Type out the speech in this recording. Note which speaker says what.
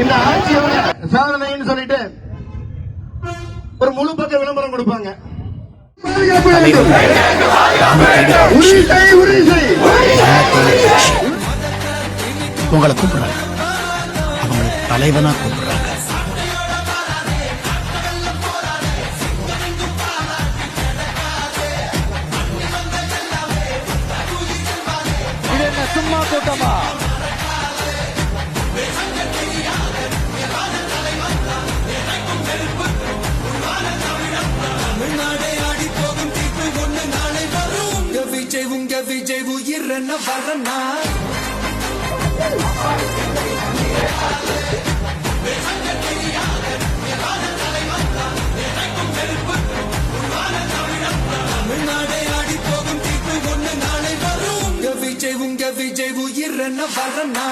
Speaker 1: இந்த ஆட்சியோட சாதனைன்னு சொல்லிட்டு ஒரு முழு பக்க விளம்பரம் கொடுப்பாங்க.
Speaker 2: உங்களை கூப்பிடுறாங்க, அவங்க தலைவனா கூப்பிடுறாங்க.
Speaker 3: இது என்ன சும்மா கூட்டமா? விஜய் உயிர் என்ன வரனா? தமிழ்நாடே ஆடி போகும் தீர்ப்பு ஒன்று நாளை வரும். விஜய் உயிர் என்ன வரனா?